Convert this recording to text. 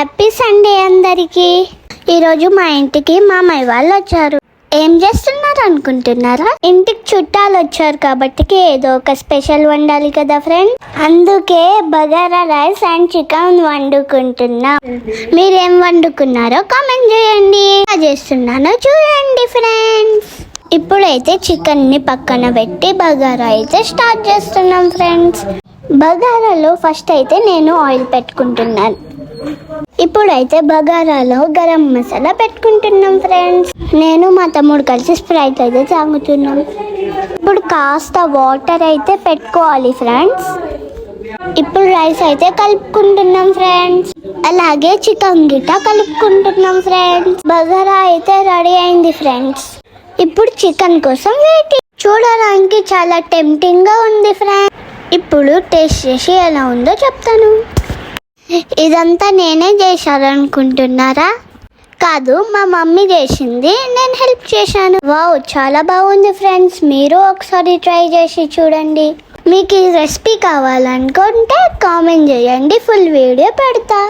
Happy Sunday అందరికీ. ఈరోజు మా ఇంటికి మామయ్య వాళ్ళు వచ్చారు. ఏం చేస్తున్నారు అనుకుంటున్నారా? ఇంటికి చుట్టాలు వచ్చారు కాబట్టి ఏదో ఒక స్పెషల్ వండాలి కదా ఫ్రెండ్స్. అందుకే బగారా రైస్ అండ్ చికెన్ వండుకుంటున్నా. మీరేం వండుకున్నారో కామెంట్ చేయండి. చేస్తున్నానో చూడండి ఫ్రెండ్స్. ఇప్పుడైతే చికెన్ ని పక్కన పెట్టి బగారా అయితే స్టార్ట్ చేస్తున్నాం ఫ్రెండ్స్. బగారాలో ఫస్ట్ అయితే నేను ఆయిల్ పెట్టుకుంటున్నాను. ఇప్పుడైతే బగారాలో గరం మసాలా పెట్టుకుంటున్నాం ఫ్రెండ్స్. నేను మా తమ్ముడు కలిసి స్ప్రైట్ అయితే తాగుతున్నాం. ఇప్పుడు కాస్త వాటర్ అయితే పెట్టుకోవాలి ఫ్రెండ్స్. ఇప్పుడు రైస్ అయితే కలుపుకుంటున్నాం ఫ్రెండ్స్. అలాగే చికెన్ గిట్ట కలుపుకుంటున్నాం ఫ్రెండ్స్. బగారా అయితే రెడీ అయింది ఫ్రెండ్స్. ఇప్పుడు చికెన్ కోసం వెయిటింగ్. చూడడానికి చాలా టెంప్టింగ్ గా ఉంది ఫ్రెండ్స్. ఇప్పుడు టేస్ట్ చేసి ఎలా ఉందో చెప్తాను. ఇదంతా నేనే చేశారనుకుంటున్నారా? కాదు, మా మమ్మీ చేసింది, నేను హెల్ప్ చేశాను. వావ్, చాలా బాగుంది ఫ్రెండ్స్. మీరు ఒకసారి ట్రై చేసి చూడండి. మీకు ఈ రెసిపీ కావాలనుకుంటే కామెంట్ చేయండి, ఫుల్ వీడియో పెడతా.